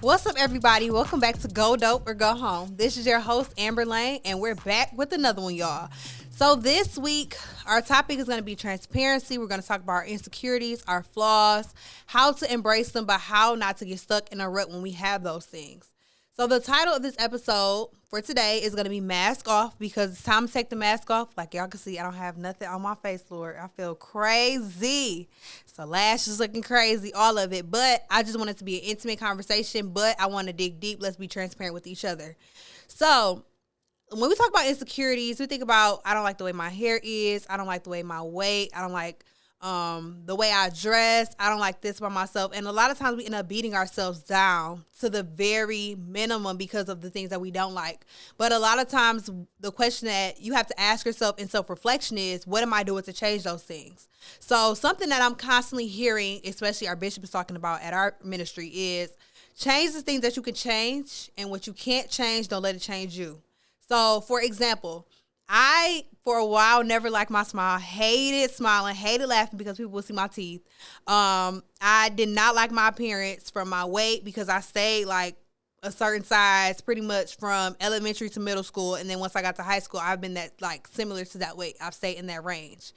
What's up, everybody? Welcome back to Go Dope or Go Home. This is your host, Amber Lane, and we're back with another one, y'all. So this week, our topic is going to be transparency. We're going to talk about our insecurities, our flaws, how to embrace them, but how not to get stuck in a rut when we have those things. So the title of this episode for today is going to be Mask Off, because it's time to take the mask off. Like y'all can see, I don't have nothing on my face, Lord. I feel crazy. So lashes looking crazy, all of it. But I just want it to be an intimate conversation, but I want to dig deep. Let's be transparent with each other. So when we talk about insecurities, we think about, I don't like the way my hair is. I don't like the way my weight. I don't like the way I dress. I don't like this by myself. And a lot of times we end up beating ourselves down to the very minimum because of the things that we don't like. But a lot of times the question that you have to ask yourself in self-reflection is, what am I doing to change those things? So something that I'm constantly hearing, especially our bishop is talking about at our ministry, is change the things that you can change, and what you can't change, don't let it change you. So for example, I, for a while, never liked my smile, hated smiling, hated laughing because people would see my teeth. I did not like my appearance from my weight because I stayed like a certain size pretty much from elementary to middle school. And then once I got to high school, I've been that like similar to that weight. I've stayed in that range.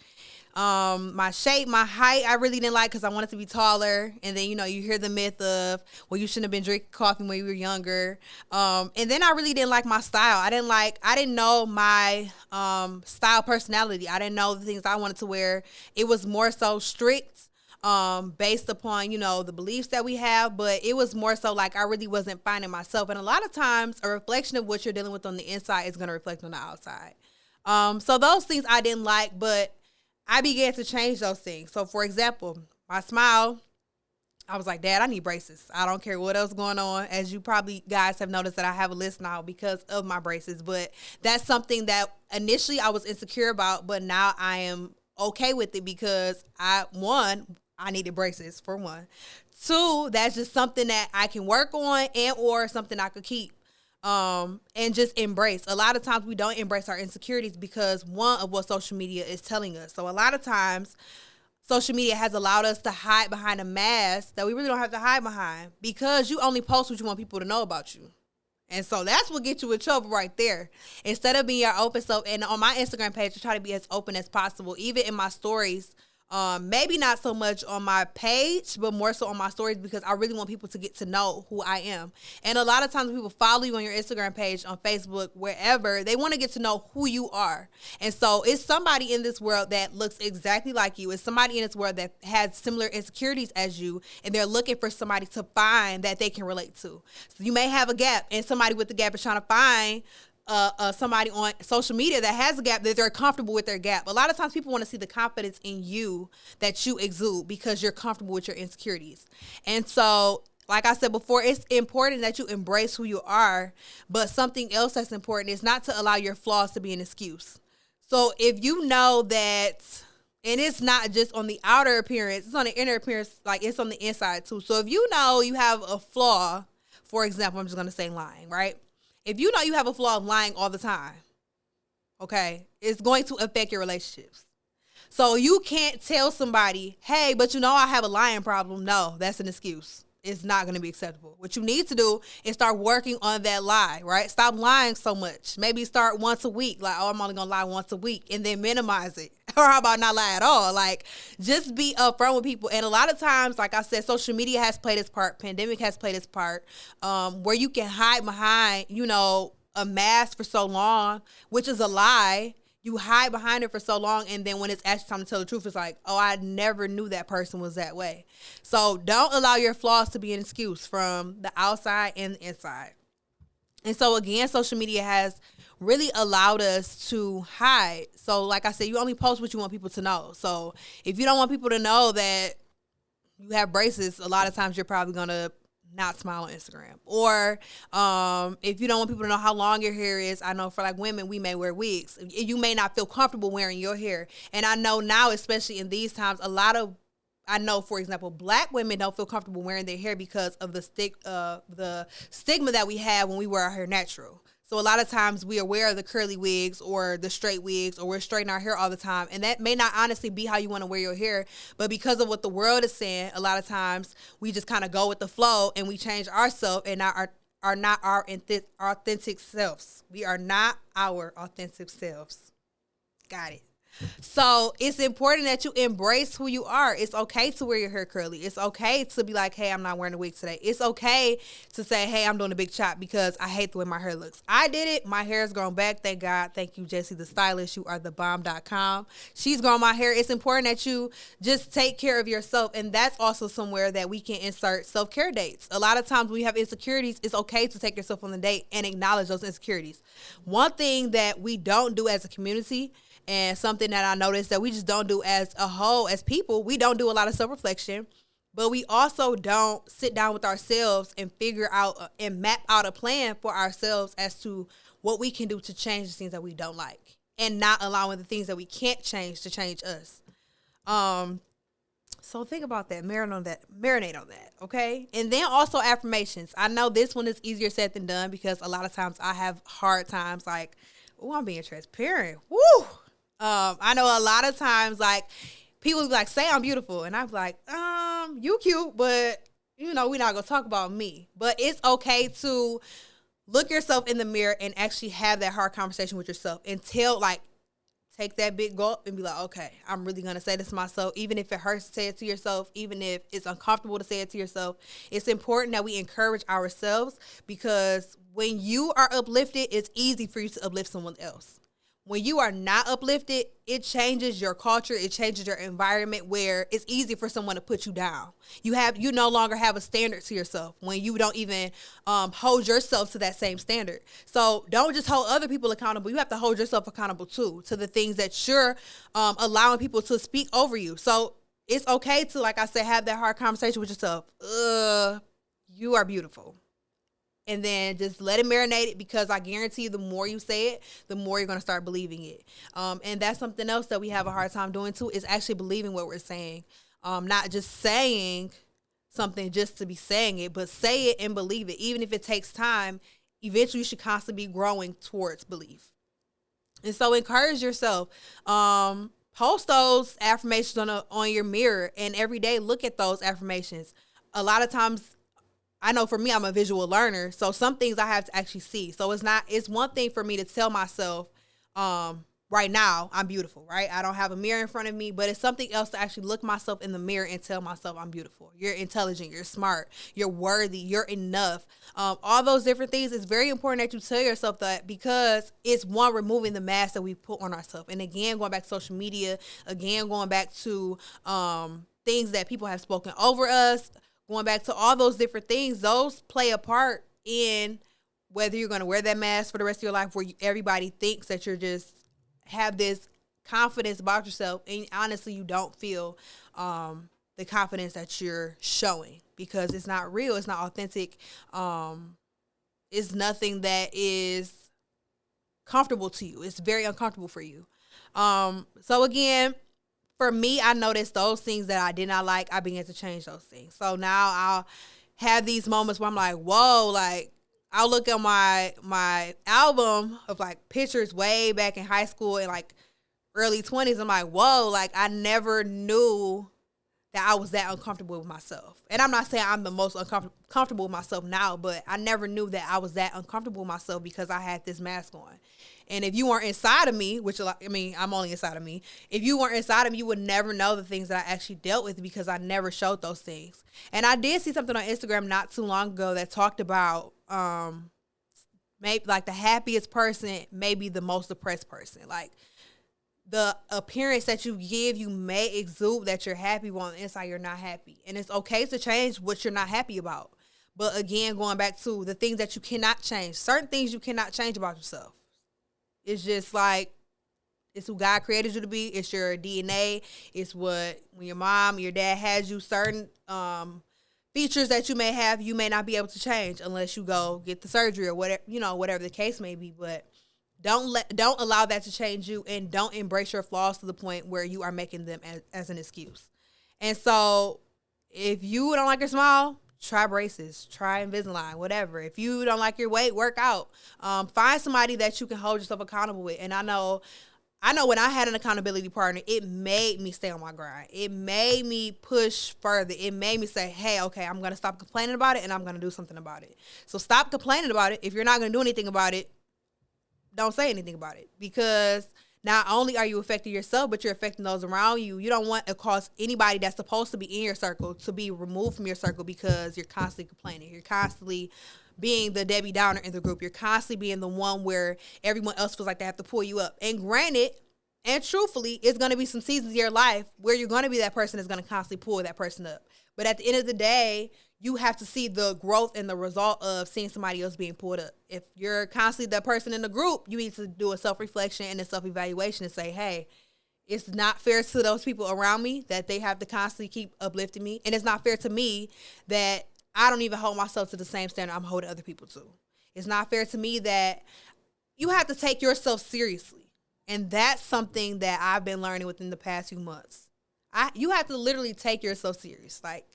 My shape, my height, I really didn't like because I wanted to be taller. And then, you hear the myth of, well, you shouldn't have been drinking coffee when you were younger. And then I really didn't like my style. I didn't know my style personality. I didn't know the things I wanted to wear. It was more so strict based upon, the beliefs that we have. But it was more so like I really wasn't finding myself. And a lot of times a reflection of what you're dealing with on the inside is going to reflect on the outside. So those things I didn't like, but I began to change those things. So, for example, my smile, I was like, Dad, I need braces. I don't care what else going on. As you probably guys have noticed that I have a list now because of my braces. But that's something that initially I was insecure about, but now I am okay with it because I needed braces for one. Two, that's just something that I can work on and or something I could keep. And just embrace. A lot of times we don't embrace our insecurities because one of what social media is telling us. So a lot of times social media has allowed us to hide behind a mask that we really don't have to hide behind, because you only post what you want people to know about you. And so that's what gets you in trouble right there. Instead of being your open self, and on my Instagram page, I try to be as open as possible, even in my stories. Maybe not so much on my page, but more so on my stories, because I really want people to get to know who I am. And a lot of times when people follow you on your Instagram page, on Facebook, wherever, they want to get to know who you are. And so it's somebody in this world that looks exactly like you. It's somebody in this world that has similar insecurities as you, and they're looking for somebody to find that they can relate to. So you may have a gap, and somebody with the gap is trying to find somebody on social media that has a gap, that they're comfortable with their gap. A lot of times people want to see the confidence in you that you exude because you're comfortable with your insecurities. And so, like I said before, it's important that you embrace who you are, but something else that's important is not to allow your flaws to be an excuse. So if you know that, and it's not just on the outer appearance, it's on the inner appearance, like it's on the inside too. So if you know you have a flaw, for example, I'm just going to say lying, right? If you know you have a flaw of lying all the time, okay, it's going to affect your relationships. So you can't tell somebody, hey, but I have a lying problem. No, that's an excuse. It's not going to be acceptable. What you need to do is start working on that lie, right? Stop lying so much. Maybe start once a week. Like, I'm only going to lie once a week, and then minimize it. Or how about not lie at all? Like, just be upfront with people. And a lot of times, like I said, social media has played its part. Pandemic has played its part, where you can hide behind, a mask for so long, which is a lie. You hide behind it for so long, and then when it's actually time to tell the truth, it's like, oh, I never knew that person was that way. So don't allow your flaws to be an excuse from the outside and the inside. And so again, social media has really allowed us to hide. So like I said, you only post what you want people to know. So if you don't want people to know that you have braces, a lot of times you're probably going to not smile on Instagram. Or if you don't want people to know how long your hair is, I know for like women, we may wear wigs. You may not feel comfortable wearing your hair. And I know now, especially in these times, I know, for example, Black women don't feel comfortable wearing their hair because of the stigma that we have when we wear our hair natural. So a lot of times we are aware of the curly wigs or the straight wigs, or we're straightening our hair all the time. And that may not honestly be how you want to wear your hair. But because of what the world is saying, a lot of times we just kind of go with the flow and we change ourselves and are not our authentic selves. We are not our authentic selves. Got it. So it's important that you embrace who you are. It's okay to wear your hair curly. It's okay to be like, hey, I'm not wearing a wig today. It's okay to say, hey, I'm doing a big chop because I hate the way my hair looks. I did it. My hair is grown back. Thank God. Thank you, Jessie the stylist. You are the bomb.com. She's grown my hair. It's important that you just take care of yourself. And that's also somewhere that we can insert self-care dates. A lot of times when we have insecurities, it's okay to take yourself on the date and acknowledge those insecurities. One thing that we don't do as a community, and something that I noticed that we just don't do as a whole, as people, we don't do a lot of self-reflection, but we also don't sit down with ourselves and figure out and map out a plan for ourselves as to what we can do to change the things that we don't like, and not allowing the things that we can't change to change us. So think about that, marinate on that, okay? And then also affirmations. I know this one is easier said than done because a lot of times I have hard times like, oh, I'm being transparent. Woo! I know a lot of times, like, people be like, say I'm beautiful. And I'm like, you cute, but, we're not going to talk about me. But it's okay to look yourself in the mirror and actually have that hard conversation with yourself and take that big gulp and be like, okay, I'm really going to say this to myself, even if it hurts to say it to yourself, even if it's uncomfortable to say it to yourself. It's important that we encourage ourselves, because when you are uplifted, it's easy for you to uplift someone else. When you are not uplifted, it changes your culture. It changes your environment, where it's easy for someone to put you down. You no longer have a standard to yourself when you don't even hold yourself to that same standard. So don't just hold other people accountable. You have to hold yourself accountable too, to the things that you're allowing people to speak over you. So it's okay to, like I said, have that hard conversation with yourself. You are beautiful. And then just let it marinate, because I guarantee you, the more you say it, the more you're going to start believing it. And that's something else that we have a hard time doing too, is actually believing what we're saying. Not just saying something just to be saying it, but say it and believe it. Even if it takes time, eventually you should constantly be growing towards belief. And so encourage yourself. Post those affirmations on your mirror, and every day look at those affirmations. A lot of times, I know for me, I'm a visual learner, so some things I have to actually see. So it's one thing for me to tell myself, right now, I'm beautiful, right? I don't have a mirror in front of me, but it's something else to actually look myself in the mirror and tell myself I'm beautiful. You're intelligent, you're smart, you're worthy, you're enough. All those different things. It's very important that you tell yourself that, because it's one, removing the mask that we put on ourselves. And again, going back to social media, again, going back to things that people have spoken over us, going back to all those different things, those play a part in whether you're going to wear that mask for the rest of your life, where everybody thinks that you're just have this confidence about yourself, and honestly, you don't feel the confidence that you're showing, because it's not real, it's not authentic. It's nothing that is comfortable to you. It's very uncomfortable for you. So again, for me, I noticed those things that I did not like, I began to change those things. So now I'll have these moments where I'm like, whoa, like, I'll look at my album of like pictures way back in high school and like early 20s. I'm like, whoa, like, I never knew that I was that uncomfortable with myself. And I'm not saying I'm the most uncomfortable with myself now, but I never knew that I was that uncomfortable with myself because I had this mask on. And if you weren't inside of me, which, I mean, I'm only inside of me. If you weren't inside of me, you would never know the things that I actually dealt with, because I never showed those things. And I did see something on Instagram not too long ago that talked about maybe like the happiest person may be the most depressed person. Like, the appearance that you give, you may exude that you're happy, while on the inside you're not happy. And it's okay to change what you're not happy about. But again, going back to the things that you cannot change, certain things you cannot change about yourself. It's just like, it's who God created you to be. It's your DNA. It's what, when your mom, your dad has you, certain features that you may have, you may not be able to change unless you go get the surgery or whatever, whatever the case may be. But don't allow that to change you, and don't embrace your flaws to the point where you are making them as an excuse. And so if you don't like your smile, try braces, try Invisalign, whatever. If you don't like your weight, work out. Find somebody that you can hold yourself accountable with. And I know when I had an accountability partner, it made me stay on my grind. It made me push further. It made me say, hey, okay, I'm going to stop complaining about it and I'm going to do something about it. So stop complaining about it. If you're not going to do anything about it, don't say anything about it, because not only are you affecting yourself, but you're affecting those around you. You don't want to cause anybody that's supposed to be in your circle to be removed from your circle because you're constantly complaining. You're constantly being the Debbie Downer in the group. You're constantly being the one where everyone else feels like they have to pull you up. And granted, and truthfully, it's going to be some seasons of your life where you're going to be that person that's going to constantly pull that person up. But at the end of the day, you have to see the growth and the result of seeing somebody else being pulled up. If you're constantly that person in the group, you need to do a self-reflection and a self-evaluation and say, hey, it's not fair to those people around me that they have to constantly keep uplifting me. And it's not fair to me that I don't even hold myself to the same standard I'm holding other people to. It's not fair to me that you have to take yourself seriously. And that's something that I've been learning within the past few months. You have to literally take yourself serious. Like,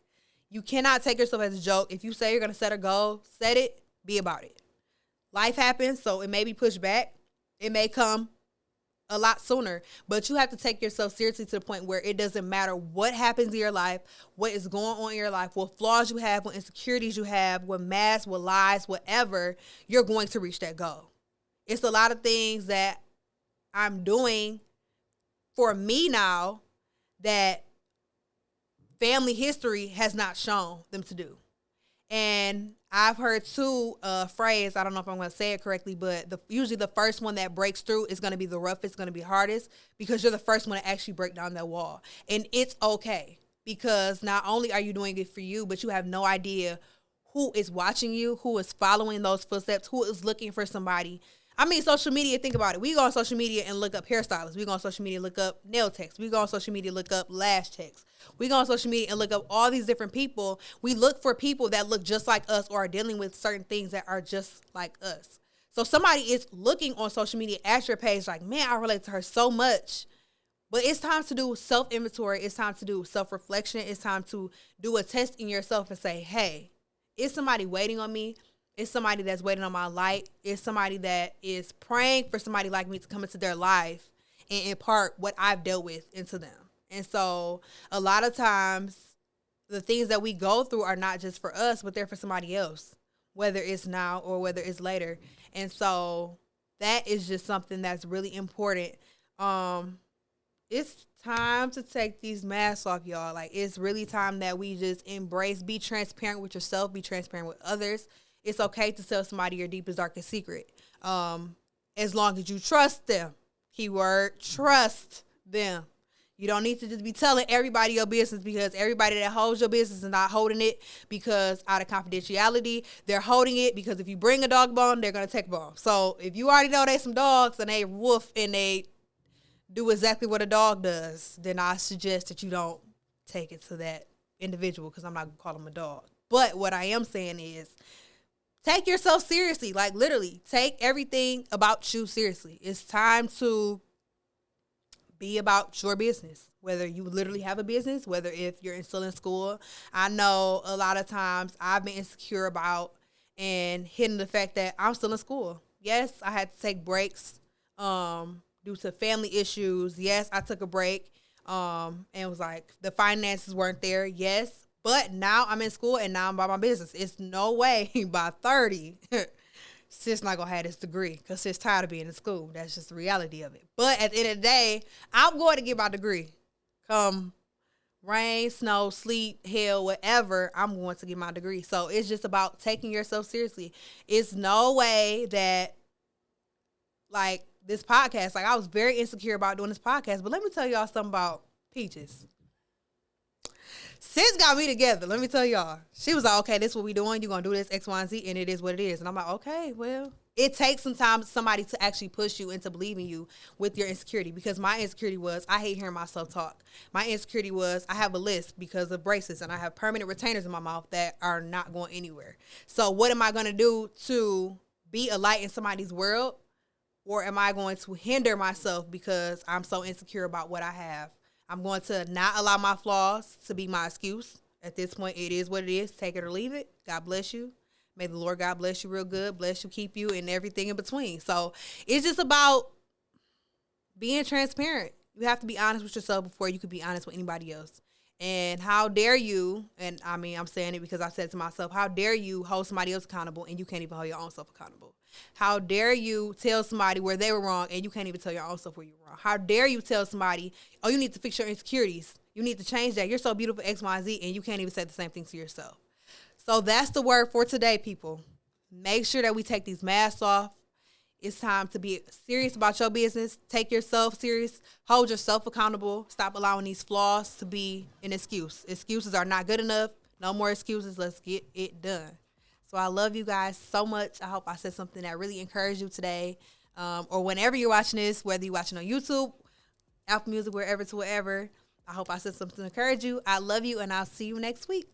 you cannot take yourself as a joke. If you say you're going to set a goal, set it, be about it. Life happens, so it may be pushed back. It may come a lot sooner, but you have to take yourself seriously to the point where it doesn't matter what happens in your life, what is going on in your life, what flaws you have, what insecurities you have, what masks, what lies, whatever, you're going to reach that goal. It's a lot of things that I'm doing for me now that family history has not shown them to do. And I've heard two phrase, I don't know if I'm going to say it correctly, but usually the first one that breaks through is going to be the roughest, going to be hardest, because you're the first one to actually break down that wall. And it's okay, because not only are you doing it for you, but you have no idea who is watching you, who is following those footsteps, who is looking for somebody. I mean, social media, think about it. We go on social media and look up hairstylists. We go on social media and look up nail techs. We go on social media and look up lash techs. We go on social media and look up all these different people. We look for people that look just like us or are dealing with certain things that are just like us. So somebody is looking on social media at your page like, man, I relate to her so much. But it's time to do self-inventory. It's time to do self-reflection. It's time to do a test in yourself and say, hey, is somebody waiting on me? It's somebody that's waiting on my light. It's somebody that is praying for somebody like me to come into their life and impart what I've dealt with into them. And so a lot of times the things that we go through are not just for us, but they're for somebody else, whether it's now or whether it's later. And so that is just something that's really important. It's time to take these masks off, y'all. Like, it's really time that we just embrace, be transparent with yourself, be transparent with others. It's okay to tell somebody your deepest, darkest secret. As long as you trust them. Keyword, trust them. You don't need to just be telling everybody your business, because everybody that holds your business is not holding it because out of confidentiality. They're holding it because if you bring a dog bone, they're going to take a bone. So if you already know they some dogs and they woof and they do exactly what a dog does, then I suggest that you don't take it to that individual, because I'm not going to call them a dog. But what I am saying is, take yourself seriously. Like, literally, take everything about you seriously. It's time to be about your business, whether you literally have a business, whether if you're still in school. I know a lot of times I've been insecure about and hidden the fact that I'm still in school. Yes, I had to take breaks due to family issues. Yes, I took a break and it was like the finances weren't there. Yes, but now I'm in school and now I'm about my business. It's no way by 30 sis not gonna have this degree because sis tired of being in school. That's just the reality of it. But at the end of the day, I'm going to get my degree. Come rain, snow, sleet, hail, whatever, I'm going to get my degree. So it's just about taking yourself seriously. It's no way that, like, this podcast, like, I was very insecure about doing this podcast, but let me tell y'all something about Peaches. Sis got me together. Let me tell y'all. She was like, okay, this is what we doing. You're going to do this, X, Y, and Z, and it is what it is. And I'm like, okay, well, it takes sometimes somebody to actually push you into believing you with your insecurity, because my insecurity was I hate hearing myself talk. My insecurity was I have a list because of braces, and I have permanent retainers in my mouth that are not going anywhere. So what am I going to do to be a light in somebody's world? Or am I going to hinder myself because I'm so insecure about what I have? I'm going to not allow my flaws to be my excuse. At this point, it is what it is. Take it or leave it. God bless you. May the Lord God bless you real good, bless you, keep you, and everything in between. So it's just about being transparent. You have to be honest with yourself before you could be honest with anybody else. And how dare you, and I mean, I'm saying it because I said it to myself, how dare you hold somebody else accountable and you can't even hold your own self accountable? How dare you tell somebody where they were wrong and you can't even tell your own self where you were wrong? How dare you tell somebody, oh, you need to fix your insecurities. You need to change that. You're so beautiful, X, Y, and Z, and you can't even say the same thing to yourself. So that's the word for today, people. Make sure that we take these masks off. It's time to be serious about your business. Take yourself serious. Hold yourself accountable. Stop allowing these flaws to be an excuse. Excuses are not good enough. No more excuses. Let's get it done. So I love you guys so much. I hope I said something that really encouraged you today. Or whenever you're watching this, whether you're watching on YouTube, Apple Music, wherever to wherever. I hope I said something to encourage you. I love you, and I'll see you next week.